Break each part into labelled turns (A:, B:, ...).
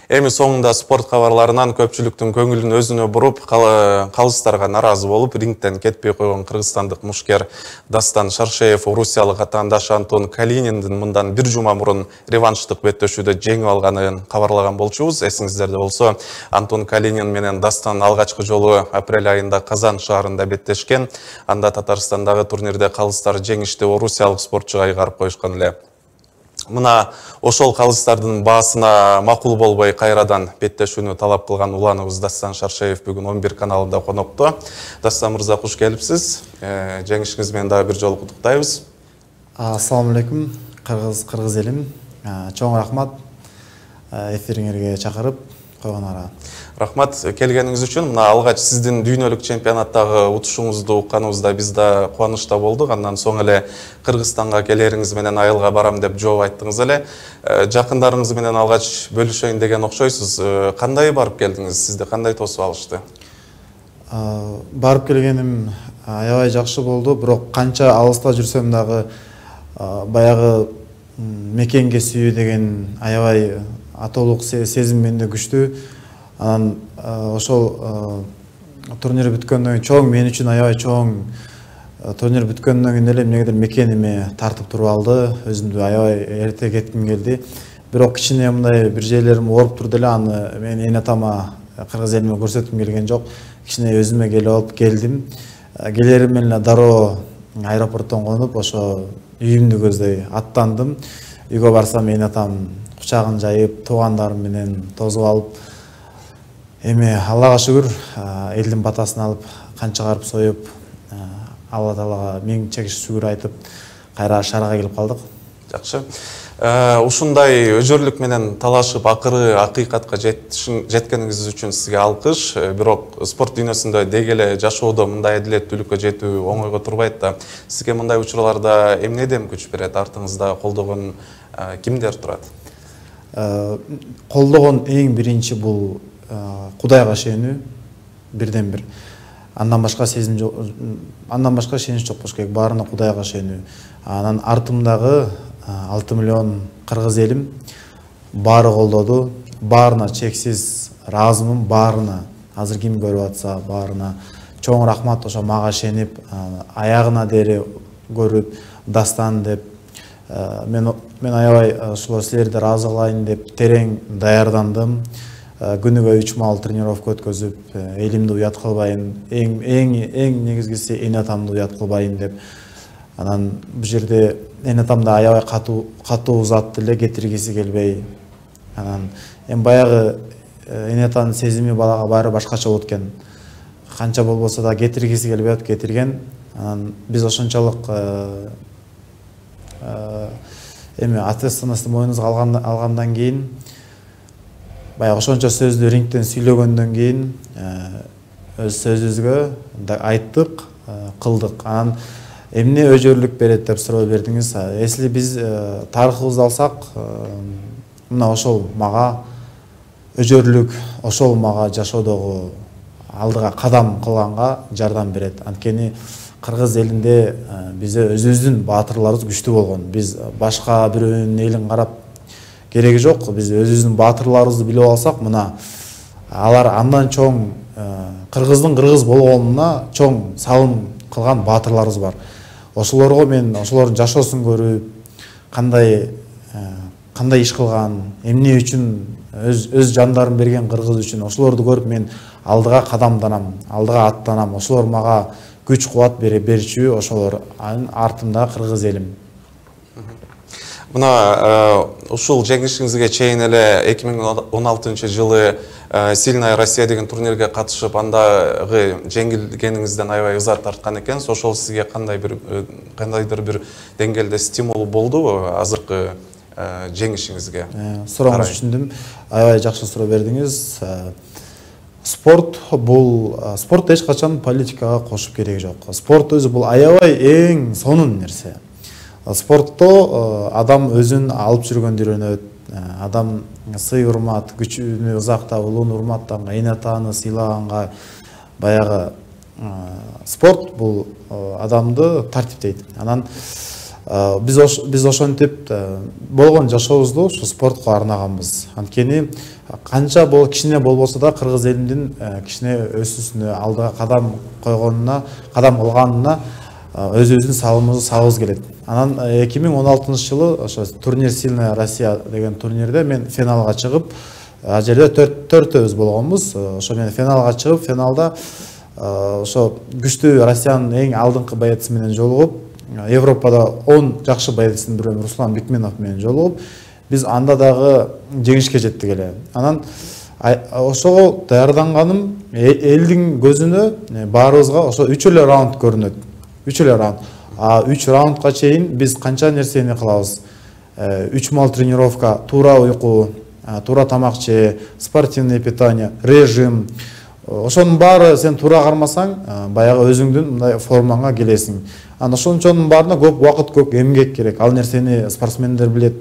A: Эми соңында спорт кабарларынан көпчүлүктүн көңүлүн өзүнө буруп, калыстарга наразы болуп, рингтен кетпей койгон кыргызстандык мушкер Дастан Шаршеев орусиялык атаандашы Антон Калининдин мындан бир жума мурун реванштык беттешүүдө жеңип алганын кабарлаган болчубуз. Эсиңиздерде болсо, Антон Калинин менен Дастан алгачкы жолу апрель айында Казан шаарында беттешкен. Анда Татарстандагы турнирде калыстар жеңишти орусиялык спортчуга айгарып коюшкан эле. Мына ошол калыстардын баасына макул болбой кайрадан беттешүүнү талап кылган уланыбыз Дастан Шаршеев бүгүн 11 каналында конокто. Дастан мырза, куш келипсиз. Жеңишиңиз менен дагы бир жолу куттуктайбыз.
B: Ассаламу алейкум, кыргыз элим. Чоң рахмат эфириңерге чакырып койгонуңарга.
A: Рахмат келгениңиз үчүн. Мына алгач сиздин дүйнөлүк чемпионаттагы утушуңузду укканыбызда биз да кубанычта болдук. Андан соң эле Кыргызстанга келериңиз менен айылга барам деп жооп айттыңыз эле. Жакындарыңыз менен алгач бөлүшөйүн деген окшойсуз. Кандай барып келдиңиз? Сизди кандай тосуп алышты?
B: Барып келгеним аябай жакшы болду, бирок канча алыста жүрсөм дагы баягы мекенге сүйүү деген аябай атолук сезим менде күчтүү. Анан ошол турнир бүткөндөн кийин мен үчүн аябай чоң турнир бүткөндөн кийин эле эмнегедир мекениме тартып туруп алды. Өзүмдү аябай эрте кетким келди. Бирок кичине мындай бир жерлерим ооруп турду эле. Аны мен эне атама, кыргыз элиме көрсөткүм келген жок. Кичине өзүмө келип алып келдим. Келерим менен эле дароо аэропорттон конуп, ошо үйүмдү көздөй аттандым. Үйгө барсам эне атам кучагын жайып, туугандарым менен тосуп алып, эми Аллага шүгүр, элдин батасын алып, кан чыгарып союп, Алла Таалага миң чекиш шүгүр айтып, кайра шаарга келип калдык.
A: Жакшы. Ушундай өжөрлүк менен талашып, акыры акыйкатка жеткениңиз үчүн сизге алкыш. Бирок спорт дүйнөсүндө деги эле жашоодо мындай адилеттүүлүккө жетүү оңойго турбайт да. Сизге мындай учурларда эмнеден күч берет? Артыңызда колдогон кимдер турат?
B: Колдогон эң биринчи бул Кудайга ишенүү, бирден бир. Андан башка сезим жок, андан башка ишенич жок болуш керек. Баарына Кудайга ишенүү. Анан артымдагы 6 миллион кыргыз элим баары колдоду. Баарына чексиз ыраазымын, баарына. Азыр ким көрүп атса, баарына чоң рахмат. Ошо мага ишенип, аягына дери көрүп, Дастан деп, мен аябай ушул силерди ыраазы кылайын деп терең даярдандым. Күнүгө 3 маал тренировка өткөзүп, элимди уят кылбайын, эң негизгиси эне атамды уят кылбайын деп. Анан бул жерде эне атамды аябай катуу затты эле кетиргиси келбей. Анан баягы эне атанын сезими балага баары башкача болот экен. Канча болбосо да кетиргиси келбей атып кетирген. Анан биз ошончолук ответственностьты мойнубузга алгандан кийин, баягы ошончо сөздү рингтен сүйлөгөндөн кийин өз сөзүбүзгө айттык, кылдык. Анан эмне өжөрлүк берет деп суроо бердиңиз. Если биз тарыхыбызды алсак, мына ошол мага өжөрлүк, ошол мага жашоодогу алдыга кадам кылганга жардам берет. Анткени кыргыз элинде бизде өзүбүздүн баатырларыбыз күчтүү болгон. Биз башка бирөөнүн элин карап кереги жок. Биз өзүбүздүн баатырларыбызды билип алсак, мына алар андан чоң кыргыздын кыргыз болгонуна чоң салым кылган баатырларыбыз бар. Ошолорго мен ошолордун жашоосун көрүп, кандай иш кылган, эмне үчүн өз жандарын берген кыргыз үчүн, ошолорду көрүп мен алдыга кадамданам, алдыга аттанам. Ошолор мага күч кубат берчү, ошолор артымда кыргыз элим.
A: Мына ушул жеңишиңизге чейин эле 2016 жылы Сильная Россия деген турнирге катышып, андагы жеңилгениңизден аябай ыза тарткан экенсиз. Ошол сизге кандайдыр бир деңгээлде стимул болдубу азыркы жеңишиңизге?
B: Сурооңузду түшүндүм. Аябай жакшы суроо бердиңиз. Спорт эч качан политикага кошуп кереги жок. Спорт өзү бул аябай эң сонун нерсе. Спортто адам өзүн алып жүргөндү үйрөнөт. Адам сый урмат, күчүнү узактап, улууну урматтаганга, эне атаны сыйлаганга, баягы спорт бул адамды тартиптейт. Анан Биз ошентип болгон жашообузду ушу спортко арнаганбыз. Анткени канча кичине болбосо да кыргыз элинин кичине өсүүсүнө, алдыга кадам койгонуна, кадам кылганына өзүбүздүн салымыбызды салабыз келет. Анан 2016-жылы ошо турнир «Сильная Россия» деген турнирде мен финалга чыгып, ал жерде төртөөбүз болгонбуз. Ошо мен финалга чыгып, финалда ошо күчтүү Россиянын эң алдыңкы боеци менен жолугуп, Европада 10 жакшы боецтин бирөө Руслан Бекменов менен жолугуп, биз анда дагы жеңишке жеттик эле. Анан ошого даярданганым элдин көзүнө баарыбызга ошо 3 эле раунд көрүнөт. 3 эле раунд. 3 раундга чейин биз канча нерсени кылабыз? 3 мал тренировка, туура уйку, туура тамак же, спортивное питание, режим. Ошонун баары сен туура кармасаң, баягы өзүңдүн мындай формаңа келесиң. Анан ошончонун баарына көп убакыт, көп эмгек керек. Ал нерсени спортсмендер билет.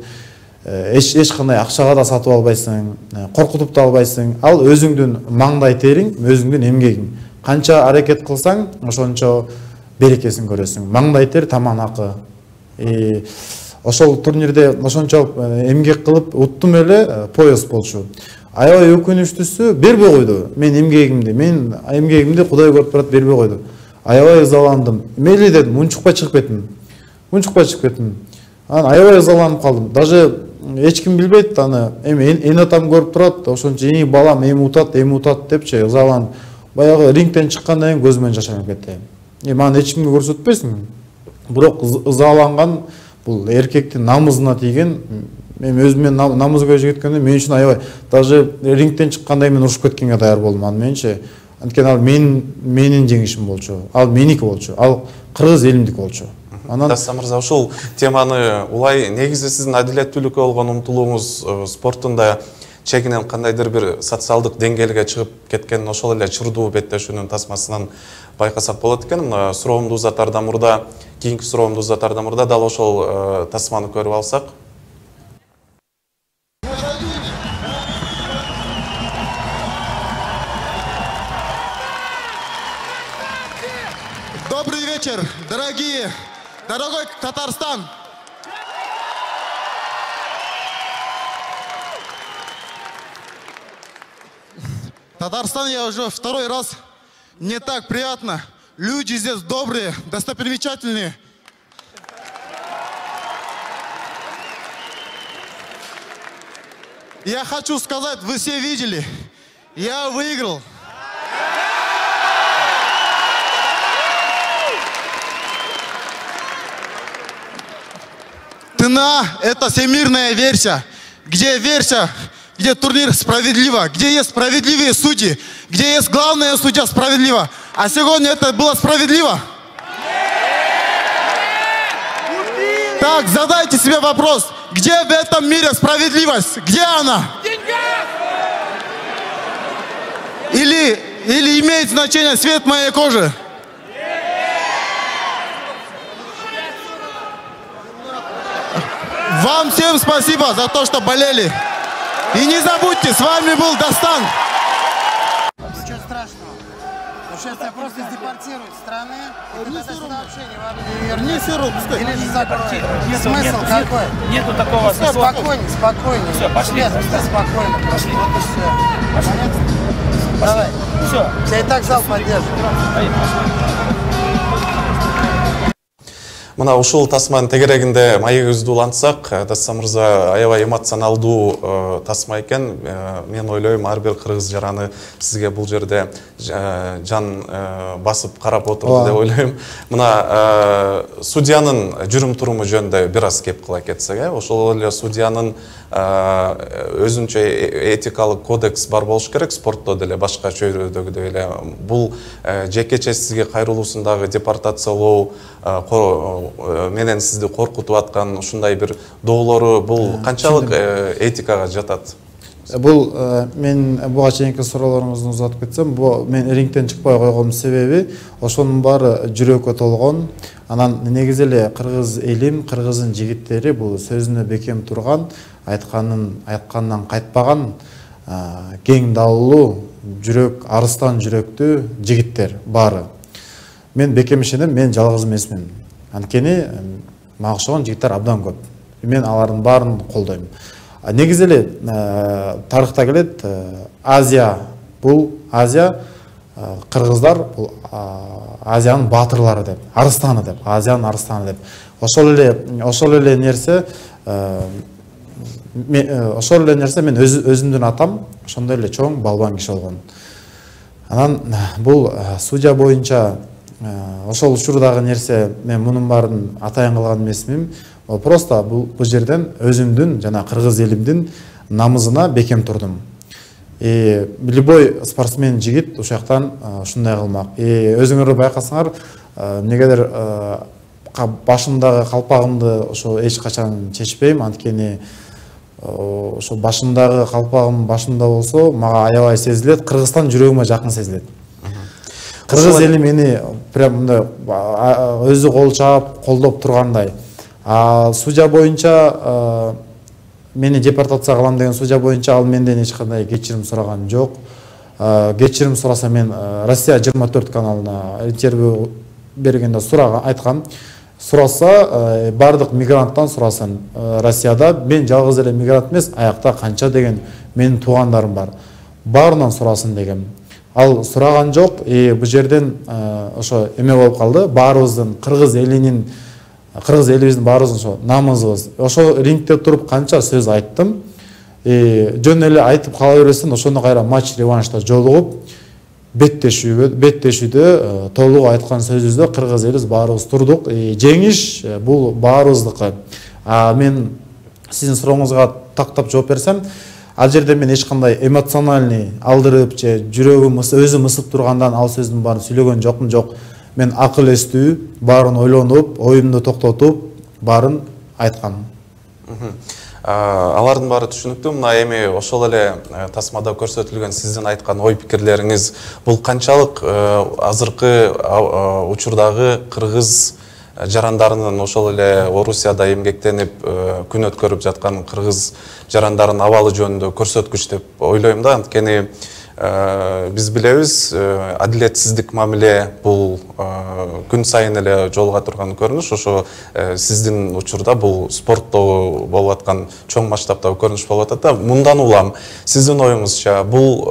B: Эч кандай акчага да сатып албайсың, коркутуп да албайсың. Ал өзүңдүн маңдай териң, өзүңдүн эмгегиң. Канча аракет кылсаң, ошончо берекесин көрөсүң. Маңдай тер таман акы. Ошол турнирде ошончо эмгек кылып уттум эле, пояс болчу. Аябай өкүнүчтүүсү бербей койду. Мен эмгегимди Кудай көрүп турат, бербей койду. Аябай ызаландым. Мейли дедим, унчукпай чыгып кеттим. Анан аябай ызаланып калдым. Даже эч ким билбейт аны. Эми атам көрүп турат, ошончо балам эми утат депчи ызаланып. Баягы рингден чыккандан кийин көзүмөн жаш агып кетти. Маны эч кимге көрсөтпөйсүң. Бирок ызаланган бул эркектин намызына тийген. Мен өзүмө намыз көзү кеткенде мен үчүн аябай. Даже рингден чыккандай мен урушуп кеткенге даяр болдум аны менчи. Анткени ал менин жеңишим болчу. Ал меники болчу. Ал кыргыз элимдики болчу.
A: Дастан мырза, ушул теманы улай негизи сиздин адилеттүүлүккө болгон умтулууңуз спортунда чегинен кандайдыр бир социалдык деңгээлге чыгып кеткенин ошол эле чырдуу беттешүүнүн тасмасынан байкасак болот экен. Мына суроомду узатардан мурда, кийинки суроомду узатардан мурда дал ошол тасманы көрүп алсак.
C: Добрый вечер, дорогой Татарстан. Татарстан я уже второй раз. Мне так приятно. Люди здесь добрые, достопримечательные. Я хочу сказать, вы все видели, я выиграл. ТНА – это всемирная версия, где турнир справедливо, где есть справедливые судьи, где есть главная судья справедливо. А сегодня это было справедливо? Так, задайте себе вопрос, где в этом мире справедливость? Где она? Или имеет значение цвет моей кожи? Вам всем спасибо за то, что болели. И не забудьте, с вами был Дастан.
D: Ничего страшного. Но сейчас тебя просто депортируют из страны. И ты сюда вообще не вернешься.
C: Не все равно, пускай.
D: Или же закроют. Смысл какой?
E: Нету такого смысла.
D: Спокойнее.
E: Все, пошли.
D: Спокойно. Пошли. Вот и все. Пошли. Давай.
E: Все.
D: Тебя и так зал поддержит.
A: Мына ушул тасманын тегерегинде маегибизди улантсак, Дастан мырза аябай эмоционалдуу тасма экен. Мен ойлойм, ар бир кыргыз жараны сизге бул жерде жан басып карап отурду деп ойлойм. Мына судьянын жүрүм туруму жөнүндө бир аз кеп кыла кетсек, ошол эле судьянын өзүнчө этикалык кодекс бар болуш керек, спортто деле башка чөйрөдөгүдөй эле. Бул жекече сизге кайрылуусундагы депортациялоо менен сизди коркутуп аткан ушундай бир доолору бул канчалык этикага жатат?
B: Бул мен буга чейинки суроолоруңузду узатып кетсем, мен рингден чыкпай койгонун себеби ошонун баары жүрөккө толгон. Анан негизи эле кыргыз элим, кыргыздын жигиттери бул сөзүнө бекем турган, айткандан кайтпаган, кең далылуу, жүрөк, арыстан жүрөктүү жигиттер баары. Мен бекем ишенем, мен жалгыз эмесмин. Анткени мага окшогон жигиттер абдан көп. Мен алардын баарын колдойм. Негизи эле тарыхта келет, Азия бул Азия, кыргыздар бул Азиянын батырлары деп, арыстаны деп, Азиянын арыстаны деп. Ошол эле нерсе мен өзүмдүн атам ошондой эле чоң балбан киши болгон. Анан бул судья боюнча ошол учурдагы нерсе, мен мунун баарын атайын кылган эмесмин. Просто бул жерден өзүмдүн жана кыргыз элимдин намызына бекем турдум. Любой спортсмен жигит ушактан ушундай кылмак. Өзүңөр байкасаңар, негедир башымдагы калпагымды ошо эч качан чечпейм, анткени ошо башымдагы калпагым башымда болсо, мага аябай сезилет, Кыргызстан жүрөгүмө жакын сезилет. Кыргыз эли мени прям мындай өзү кол чаап, колдоп тургандай. Судья боюнча мени депортация кылам деген судья боюнча ал менден эч кандай кечирим сураган жок. Кечирим сураса мен Россия 24 каналына интервью бергенде айткам. Сураса бардык мигранттан сурасын. Россияда мен жалгыз эле мигрант эмес, аякта канча деген менин туугандарым бар. Баарынан сурасын дегем. Ал сураган жок. Бул жерден ошо эме болуп калды. Баарыбыздын кыргыз элибиздин баарыбыздын ошо намызыбыз. Ошо рингте туруп канча сөз айттым. Жөн эле айтып кала бересин, ошондо кайра матч реваншта жолугуп беттешүүдө толук айткан сөзүбүздө кыргыз элибиз баарыбыз турдук. Жеңиш бул баарыбыздыкы. Мен сиздин сурооңузга тактап жооп берсем, ал жерде мен эч кандай эмоциональный алдырып же жүрөгүм өзүм ысып тургандан ал сөздүн баарын сүйлөгөн жокмун, жок. Мен акыл эстүү, баарын ойлонуп, оюмду токтотуп, баарын айткам.
A: Алардын баары түшүнүктүү. Мына эми ошол эле тасмада көрсөтүлгөн сиздин айткан ой пикирлериңиз бул канчалык азыркы учурдагы кыргыз жарандарынын, ошол эле Орусияда эмгектенип күн өткөрүп жаткан кыргыз жарандарынын абалы жөнүндө көрсөткүч деп ойлойм да. Анткени биз билебиз, адилетсиздик мамиле бул күн сайын эле жолуга турган көрүнүш. Ошо сиздин учурда бул спортто болуп аткан чоң масштабтагы көрүнүш болуп атат да. Мындан улам сиздин оюңузча бул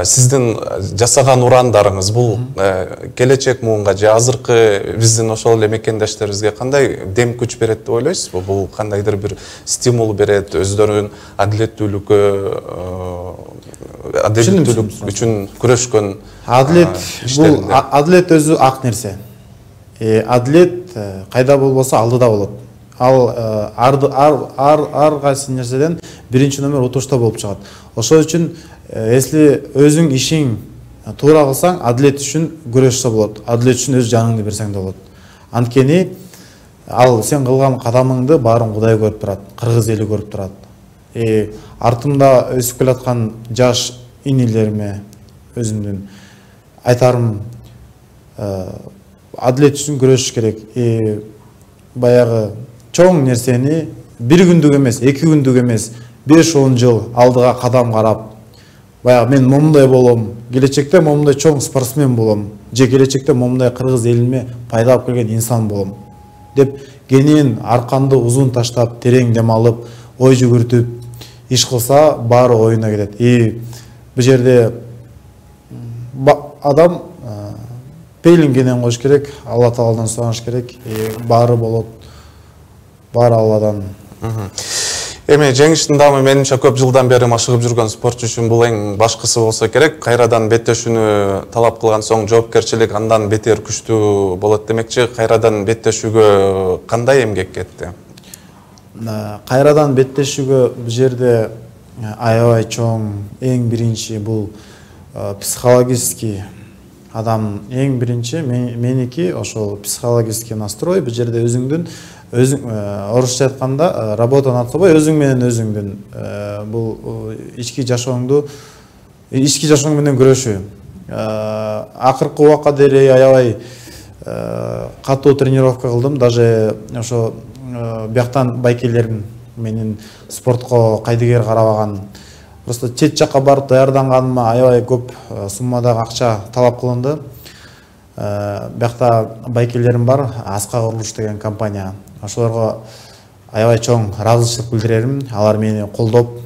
A: сиздин жасаган урандарыңыз бул келечек муунга же азыркы биздин ошол эле мекендештерибизге кандай дем күч берет деп ойлойсузбу? Бул кандайдыр бир стимул берет, өздөрүнүн адилеттүүлүккө үчүн күрөшкөн
B: адилет өзү ак нерсе. Адилет кайда болбосо алдыда болот. Ал ар кайсы нерседен биринчи номер утушта болуп чыгат. Ошол үчүн если өзүң ишиң туура кылсаң, адилет үчүн күрөшсө болот. Адилет үчүн өз жаныңды берсең да болот. Анткени ал сен кылган кадамыңды баарын Кудай көрүп турат, кыргыз эли көрүп турат. Артымда өсүп келаткан жаш инилериме өзүмдүн айтарым, адилет үчүн күрөшүш керек. Баягы чоң нерсени бир күндүк эмес, 2 күндүк эмес, 5-10 жыл алдыга кадам карап, баягы мен момундай болом, келечекте момундай чоң спортсмен болом, же келечекте момундай кыргыз элиме пайда алып келген инсан болом деп кенен арканды узун таштап, терең дем алып, ой жүгүртүп иш кылса, баары оюна кетет. Бул жерде адам пейлингенен коюш керек, Алла Тааладан сураныш керек, баары болот, баары Алладан.
A: Эми жеңиштин даамы менимче көп жылдан бери машыгып жүргөн спортчу үчүн бул эң башкысы болсо керек. Кайрадан беттешүүнү талап кылган соң жоопкерчилик андан бетер күчтүү болот демекчи. Кайрадан беттешүүгө кандай эмгек кетти?
B: Кайрадан беттешүүгө бул жерде аябай чоң, эң биринчи бул психологический адам, эң биринчи меники ошол психологический настрой. Бул жерде өзүңдүн орусча айтканда работа над собой, өзүң менен өзүңдүн бул ички жашооңду менен күрөшүү. Акыркы убакка дейин аябай катуу тренировка кылдым. Даже ошо бияктан байкелерим менин спортко кайдыгер карабаган. Просто чет жакка барып даярданганыма аябай көп суммадагы акча талап кылынды. Бияқта байкелерім бар, Асқа құрылыш деген компания. Ошолорго аябай чоң ыраазычылык билдирерим. Алар мени колдоп,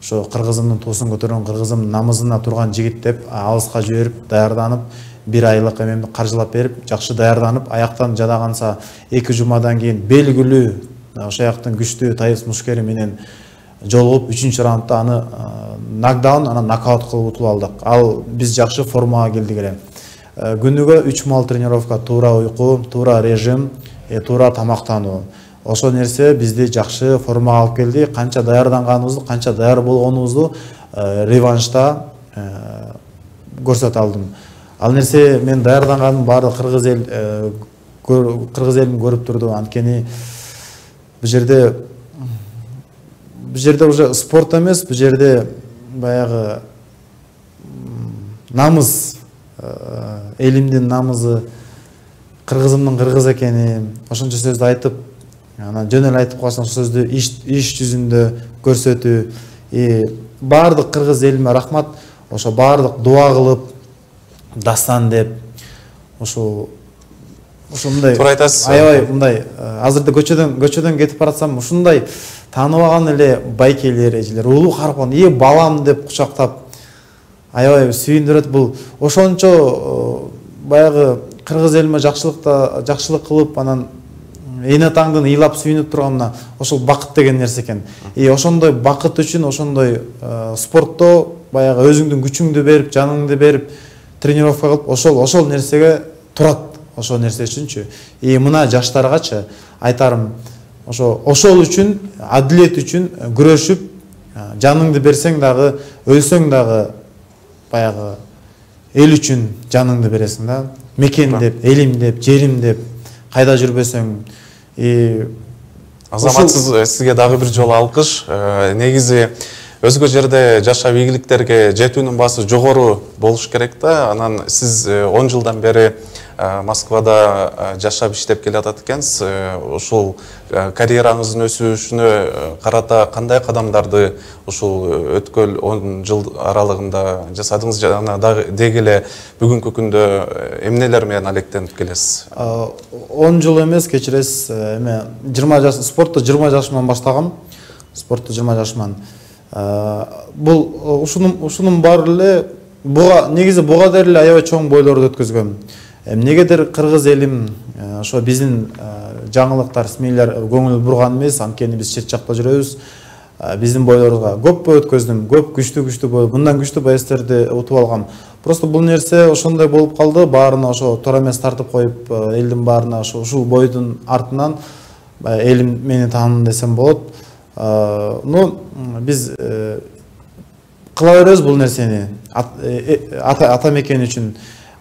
B: ошо кыргызымдын туусун көтөргөн, кыргызымдын намызына турган жигит деп алыска жиберип, даярданып, 1 айлык эмемди каржылап берип, жакшы даярданып, аяктан жадаганса 2 жумадан кийин белгилүү ошо жактын күчтүү Таис Мушкери менен жолугуп 3-раундда аны нокдаун, анан нокаут кылып утуп алдык. Ал биз жакшы формага келдик эле. Күнүгө 3 мал тренировка, туура уйку, туура режим, туура тамактануу. Ошо нерсе бизди жакшы формага алып келди. Канча даярданганыбызды, канча даяр болгонубузду реваншта көрсөтө алдым. Ал нерсе мен даярданганым баардык кыргыз элин көрүп турду. Анткени бу жерде уже спорт эмес, бу жерде баягы намыз, элимдин намызы, кыргызымдын кыргыз экени, ошончо сөздү айтып, анан жөн эле айтып коесоң, ошол сөздү иш жүзүндө көрсөтүү. Баардык кыргыз элиме рахмат. Ошо баардык дуа кылып, дастан деп, ушундай
A: туура айтасыз.
B: Аябай мындай азырда көчөдөн кетип баратсам, ушундай тааныбаган эле байкелер, эжелер улуу карпан, балам деп кучактап, аябай сүйүндүрөт. Бул ошончо баягы кыргыз элиме жакшылык кылып, анан эне таңдын ыйлап сүйүнүп турганына ошол бакыт деген нерсе экен. Ошондой бакыт үчүн, ошондой спортто баягы өзүңдүн күчүңдү берип, жаныңды берип, тренировка кылып, ошол нерсеге турат. Ошол нерсе үчүнчү. Мына жаштаргачы айтарым, ошол үчүн, адилет үчүн күрөшүп, жаныңды берсең дагы, өлсөң дагы баягы эл үчүн жаныңды бересиң да. Мекен деп, элим деп, жерим деп, кайда жүрбөсөң.
A: Азаматсыз, сизге дагы бир жолу алкыш. Негизи өзгө жерде жашап ийгиликтерге жетүүнүн баасы жогору болуш керек да. Анан сиз 10 жылдан бери Москвада жашап иштеп келе атат экенсиз. Ушул карьераңыздын өсүшүнө карата кандай кадамдарды ушул өткөн 10 жыл аралыгында жасадыңыз? Жана деги эле бүгүнкү күндө эмнелер менен алектенип келесиз?
B: 10 жыл эмес, кечиресиз. Эме 20 жаш спортто 20 жашымдан баштагам. Спортто 20 жашыман. Бул ушунун баары эле негизи буга деле аябай чоң бойлорду өткөзгөм. Эмнегедир кыргыз элим ошо биздин жаңылыктар, смейлер көңүл бурган эмес, анткени биз чет жакта жүрөбүз. Биздин бойлорго көп бой өткөздүм, көп күчтүү бой, мындан күчтүү боецтерди утуп алгам. Просто бул нерсе ошондой болуп калды, баарына ошо туура эмес тартып коюп, элдин баарына ушул бойдун артынан элим мени таанын десем болот. Биз кыла беребиз бул нерсени ата мекен үчүн.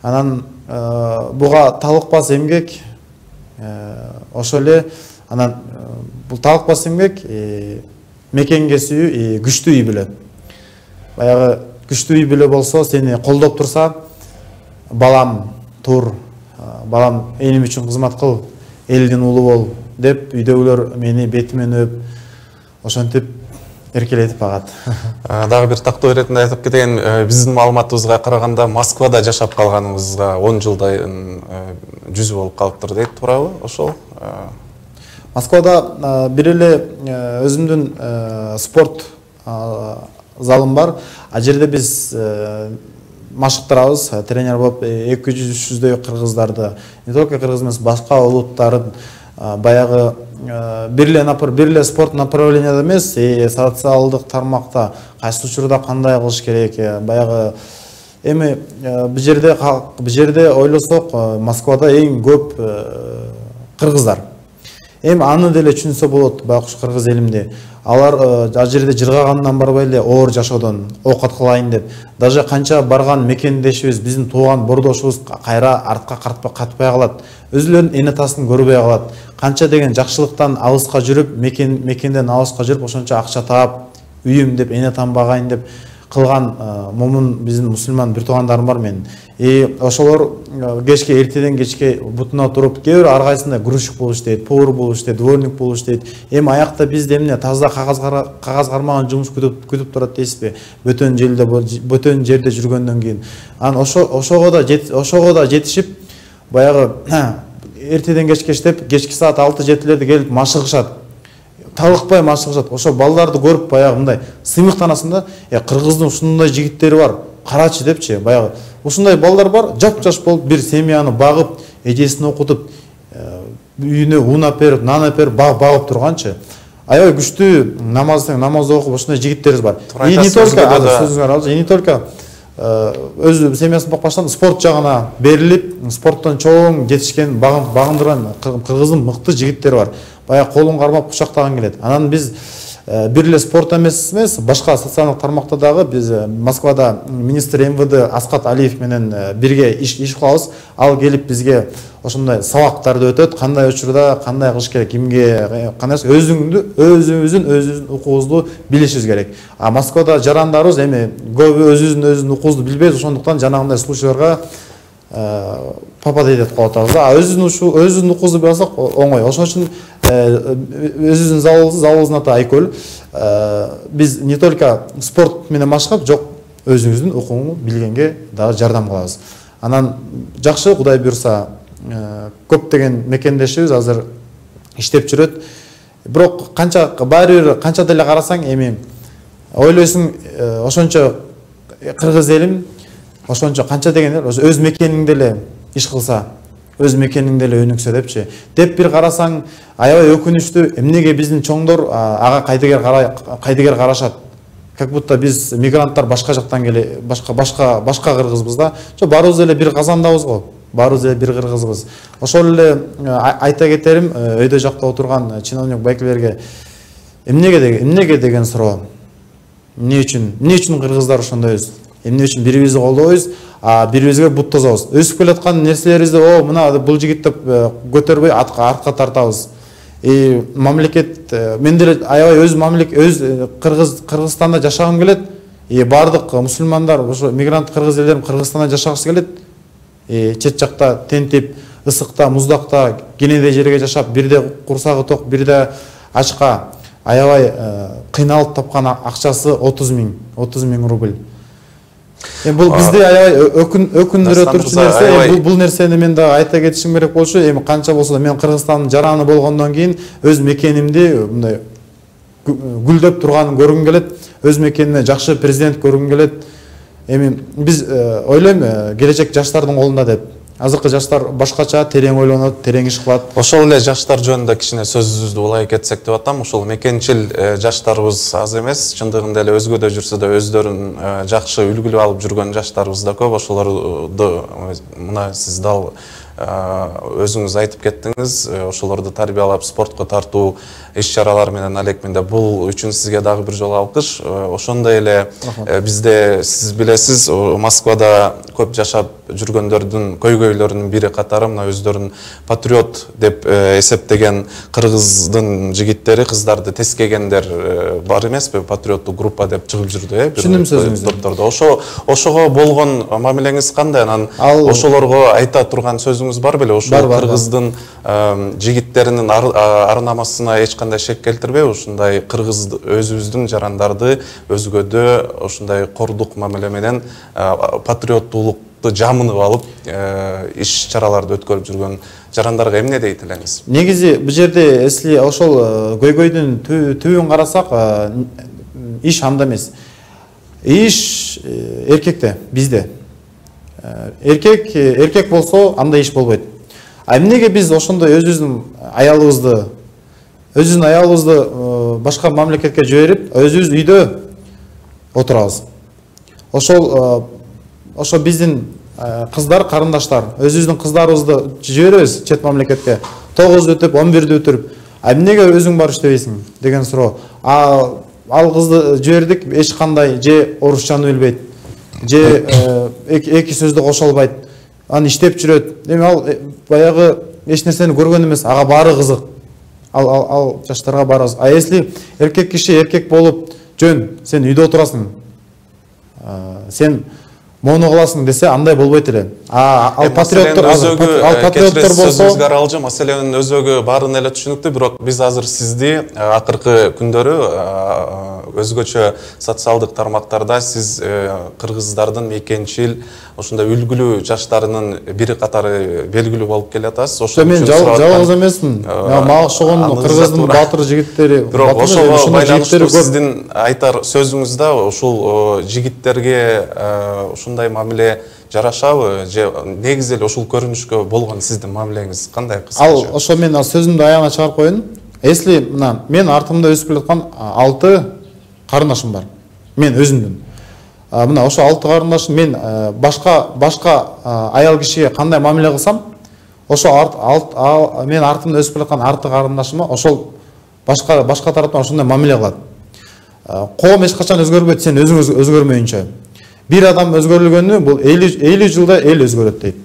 B: Анан буга талыкпас эмгек, ошо эле анан бул талыкпас эмгек мекенге сүйүү, күчтүү үй бүлө. Баягы күчтүү үй бүлө болсо, сени колдоп турса, балам тур, балам элим үчүн кызмат кыл, элдин уулу бол деп үйдөгүлөр мени бетимен өп, ошентип эркелетип агат.
A: Дагы бир тактоо иретинде айтып кетейин, биздин маалыматыбызга караганда Москвада жашап калганыңызга 10 жылдан жүзү болуп калыптыр дейт, туурабы ошол?
B: Москвада бир эле өзүмдүн спорт залым бар. А жерде биз машыктырабыз, тренер болуп 200-300дөй кыргыздарды, не только кыргыз эмес, башка улуттарын баягы бир эле спорт направленияда эмес, социалдык тармакта кайсы учурда кандай кылыш керек, баягы эми бу жерде ойлосок, Москвада эң көп кыргыздар. Эми аны деле түшүнсө болот, байкуш кыргыз элимди. Алар ал жерде жыргагандан барбай эле оор жашоодон оокат кылайын деп, даже канча барган мекендешибиз, биздин тууган бордошубуз кайра артка катпай калат. Өзүлөрүнүн энетасын көрбөй калат. Канча деген жакшылыктан алыска жүрүп, мекенден алыска жүрүп, ошончо акча таап, үйүм деп, эне тамбагайын деп кылган момун биздин мусулман бир туугандарым бар менин. Ошолор кечке, эртеден кечке бутуна туруп, кээ бир ар кайсында грузчик болуш дейт, повар болуш дейт, дворник болуш дейт. Эми аякта бизде эмне таза кагаз кармаган жумуш күтүп турат дейсизби? Бөтөн жерде жүргөндөн кийин. Анан ошого да жетишип, баягы эртеден кечке кечки саат 6-7 келип машыгышат. Талыкпай машыгышат. Ошо балдарды көрүп баягы мындай сыймыктанасында, кыргыздын ушундай жигиттери бар, карачы депчи, баягы ушундай балдар бар, жап-жаш болуп бир семьяны багып, эжесин окутуп, үйүнө un аперип, нан аперип багып турганчы. Аябай күчтүү намаз окуп ушундай жигиттерибиз бар. И не только өз семьясын бакпаштан спорт жагына берилип, спорттон чоң жетишкен, багындырган кыргыздын мыкты жигиттери бар. Баягы колун кармап кучактаган келет. Анан биз бир эле спорт эмес, башка социалдык тармакта дагы биз Москвада министр МВД Аскат Алиев менен бирге иш кылабыз. Ал келип бизге ошондой сабактарды өтөт, кандай учурда кандай кылыш керек, кимге кандай өзүбүздүн укугубузду билишибиз керек. А Москвада жарандарыбыз эми көбү өзүбүздүн укугубузду билбейт, ошондуктан жанагындай случайларга попадать этип калып атабыз. А өзүбүздүн укугубузду биле алсак оңой. Ошон үчүн өзүбүздүн залыбыздын аты Айкөл. Биз не только спорт менен машыгып, жок, өзүбүздүн укугуну билгенге дагы жардам кылабыз. Анан жакшы, Кудай буйрса, көптөгөн мекендешибиз азыр иштеп жүрөт. Бирок баары бир канча деле карасаң, эми ойлойсуң, ошончо кыргыз элим, ошончо канча деген эл өз мекениңде эле иш кылса, өз мекениңде эле өнүксө депчи. Деп бир карасаң, аябай өкүнүчтүү, эмнеге биздин чоңдор ага кайдыгер карашат. Как будто биз мигранттар башка жактан келе, башка кыргызбыз да. Баарыбыз эле бир казандабыз го. Баарыбыз эле бир кыргызбыз. Ошол эле айта кетерим, өйдө жакта отурган чиновник байкелерге эмнеге деген суроо. Эмне үчүн кыргыздар ошондойбуз? Эмне үчүн бирибизди колдойбуз, а бирибизге бут тособуз? Өсүп келаткан нерселерибизди, мына бул жигит деп көтөрбөй артка тартабыз. Мамлекет, мен деле аябай өз Кыргызстанда жашагым келет. Бардык мусулмандар, ошо мигрант кыргыз элдерим Кыргызстанда жашагысы келет. Чет жакта тентип, ысыкта, муздакта, кенеде жерге жашап, бирде курсагы ток, бирде ачка, аябай кыйналып тапкан акчасы 30 000 рубль. Бул бизди аябай өкүндүрө турчу нерсе. Бул нерсени мен да айта кетишим керек болчу. Эми канча болсо да мен Кыргызстандын жараны болгондон кийин өз мекенимди мындай гүлдөп турганын көргүм келет. Өз мекениме жакшы президент көргүм келет. Эми биз ойлойм, келечек жаштардын колунда деп. Азыркы жаштар башкача терең ойлонот, терең иш кылат.
A: Ошол эле жаштар жөнүндө кичине сөзүбүздү улай кетсек деп атам. Ошол мекенчил жаштарыбыз аз эмес, чындыгында эле өзгөдө жүрсө да өздөрүн жакшы үлгүлүп алып жүргөн жаштарыбыз да көп. Ошолорду мына сиз дал өзүңүз айтып кеттиңиз, ошолорду тарбиялап спортко тартуу иш-чаралар менен алекминде. Бул үчүн сизге дагы бир жолу алкыш. Ошондой эле бизде сиз билесиз, Москвада көп жашап жүргөндөрдүн көйгөйлөрүнүн бири катары мына өздөрүн патриот деп эсептеген кыргыздын жигиттери, кыздарды тескегендер бар эмеспи? Патриоттук группа деп чыгып жүрдү,
B: Түшүндүм сөзүңүздү.
A: топтордо. Ошого болгон мамилеңиз кандай? Анан ошолорго айта турган сөзүңүз бар беле? Ошол кыргыздын жигиттеринин арнамасына эч кандай шек келтирбей, ушундай кыргыз өзүбүздүн жарандарды өзгөдө ушундай кордук мамиле менен патриоттуулукту жамынып алып иш-чараларды өткөрүп жүргөн жарандарга эмне дейт элеңиз?
B: Негизи бул жерде эсли ошол көйгөйдүн түбүн карасак, иш анда эмес. Иш эркекте, бизде. Эркек болсо анда иш болбойт. А эмнеге биз ошондой өзүбүздүн аялыбызды башка мамлекетке жиберип, өзүбүз үйдө отурабыз? Ошо биздин кыздар, карындаштар, өзүбүздүн кыздарыбызды жиберебиз чет мамлекетке. 9 өтүп, 11 өтүп, эмнеге өзүң барып иштебейсиң деген суроо. Ал кызды жибердик, эч кандай же орусчаны билбейт, же эки сөздү кошо албайт, аны иштеп жүрөт. Эми ал баягы эч нерсени көргөн эмес, ага баары кызык. Ал жаштарга баары. А если эркек киши эркек болуп, жөн, сен үйдө отурасың. Сен мону кыласың десе андай болбойт эле. Ал патриоттор
A: болсо
B: болсо
A: аралжы маселенин өзөгү баарын эле түшүнүктүү, бирок биз азыр сизди акыркы күндөрү өзгөчө социалдык тармактарда сиз кыргыздардын мекенчил ошондой үлгүлүү жаштарынын бири катары белгилүү болуп келатасыз.
B: Ошо мен жалгыз эмесмин. Мага окшогон кыргыздын баатыр жигиттери,
A: бирок ошого байланыштуу сиздин айтар сөзүңүздө ушул жигиттерге ушундай мамиле жарашабы же негизи эле ушул көрүнүшкө болгон сиздин мамилеңиз кандай кыскача?
B: Ал ошо мен сөзүмдү аягына чыгарып коеюн. Если мына мен артымда өсүп келаткан 6 карындашым бар. Мен өзүмдүн. Мына ошо 6 карындашым мен башка аял кишиге кандай мамиле кылсам, ошо мен артымда өсүп келаткан 6 карындашыма ошол башка тараптан ошондой мамиле кылат. Коом эч качан өзгөрбөйт сен өзүңүз өзгөрмөйүнчө. Бир адам өзгөрүлгөнү бул 50 жылда эл өзгөрөт дейт.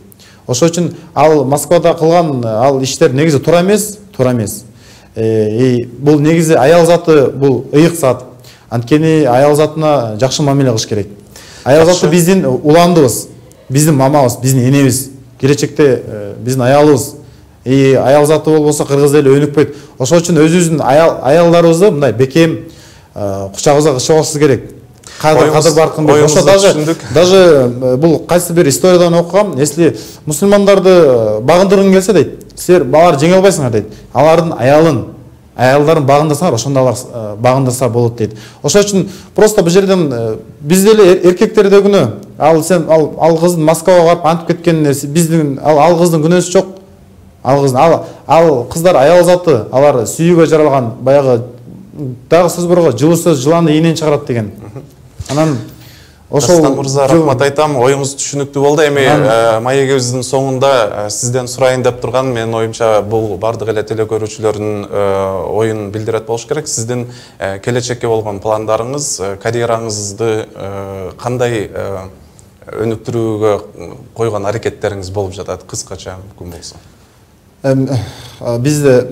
B: Ошо үчүн ал Москвада кылган ал иштер негизи туура эмес. Бул негизи аял заты бул ыйык зат. Анткени аял затына жакшы мамиле кылыш керек. Аял заты биздин уландыбыз, биздин мамабыз, биздин энебиз, келечекте биздин аялыбыз. Аял заты болбосо кыргыз эли өнүкпөйт. Ошо үчүн өзүбүздүн аялдарыбызды мындай бекем кучагыбызга кышып алышыбыз керек. Кадыр баркын. Ошо даже бул кайсы бир историядан окугам, если мусулмандарды багындыргың келсе дейт, силер балар жеңе албайсыңар дейт. Алардын аялдарын багындырсаңар, ошондо алар багындырса болот дейт. Ошо үчүн просто бул жерден биз деле эркектердегүнү ал кыздын Москвага барып антып кеткенине биздин ал кыздын күнөөсү жок. Ал кыздар аял заты, алар сүйүүгө жаралган, баягы дагы сөз бар го, жылы сөз жыланы ийинен чыгарат деген. Анан
A: Дастан мырза, рахмат айтам. Оюңуз түшүнүктүү болду. Эми маегибиздин соңунда сизден сурайын деп турган, менин оюмча бул бардык эле телекөрүүчүлөрдүн оюн билдирет болуш керек. Сиздин келечекке болгон пландарыңыз, карьераңызды кандай өнүктүрүүгө койгон аракеттериңиз болуп жатат, кыскача мүмкүн болсо?
B: Бизде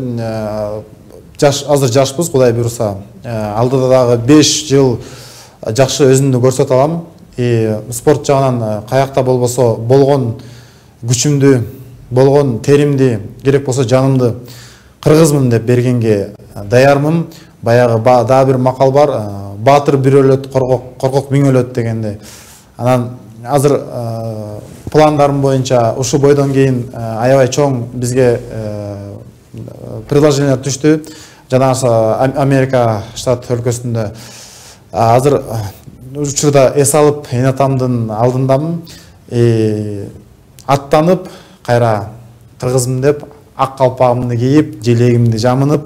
B: азыр жашпыз, Кудай буйруса. Алдыда дагы 5 жыл жакшы өзүмдү көрсөтө алам. Спорт жагынан каякта болбосо болгон күчүмдү, болгон теримди, керек болсо жанымды кыргызмын деп бергенге даярмын. Баягы дагы бир макал бар, баатыр бир өлөт, коркок миң өлөт дегенде. Анан азыр пландарым боюнча ушу бойдон кийин аябай чоң бизге предложение түштү. Жанагы Америка штат өлкөсүндө азыр учурда эс алып эне атамдын алдындамын. Аттанып кайра кыргызмын деп ак калпагымды кийип, желегимди жамынып,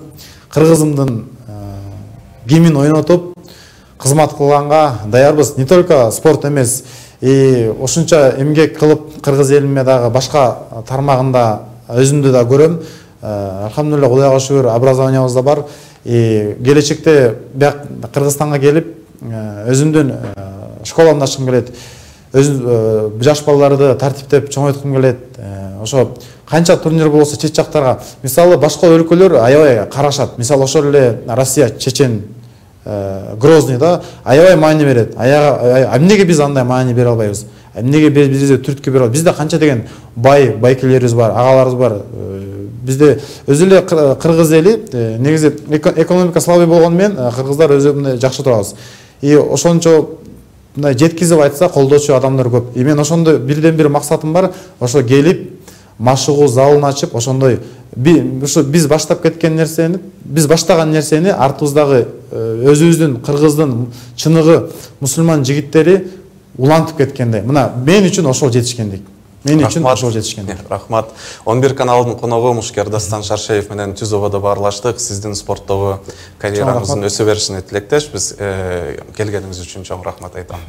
B: кыргызымдын гимин ойнотуп кызмат кылганга даярбыз. Не только спорт эмес, ошунча эмгек кылып кыргыз элиме дагы башка тармагында өзүмдү да көрөм. Алхамдулилlah, Кудайга шүгүр, образованиябыз да бар. Келечекте Кыргызстанга келип өзүмдүн школамды ачкым келет. Жаш балдарды тартиптеп чоңойткум келет. Ошо канча турнир болсо чет жактарга, мисалы башка өлкөлөр аябай карашат. Мисалы ошол эле Россия, Чечен, Грозный да аябай маани берет. Эмнеге биз андай маани бере албайбыз? Эмнеге бизде түрткү бере албайбыз? Бизде канча деген байкелерибиз бар, агаларыбыз бар. Bizde özüle Kırgız eli negizde ekonomika слабый болгон мен кыргыздар өзү жакшы турабыз. Ошончо мындай жеткизип айтса колдоочу адамдар көп. Мен ошондой бирден бир максатым бар. Ошо келип машыгуу залын ачып, ошондой биз баштап кеткен нерсени, биз баштаган нерсени артыбыздагы өзүбүздүн кыргыздын чыныгы мусулман жигиттери улантып кеткендей. Мына мен үчүн ошол жетишкендик. Мен үчүн ошол жетишкендик.
A: Рахмат. 11 каналдын коногу Мушкер Дастан Шаршеев менен түз ободо баарлаштык. Сиздин спорттогу карьераңыздын өсө беришине тилектешпиз. Келгениңиз үчүн чоң рахмат айтам.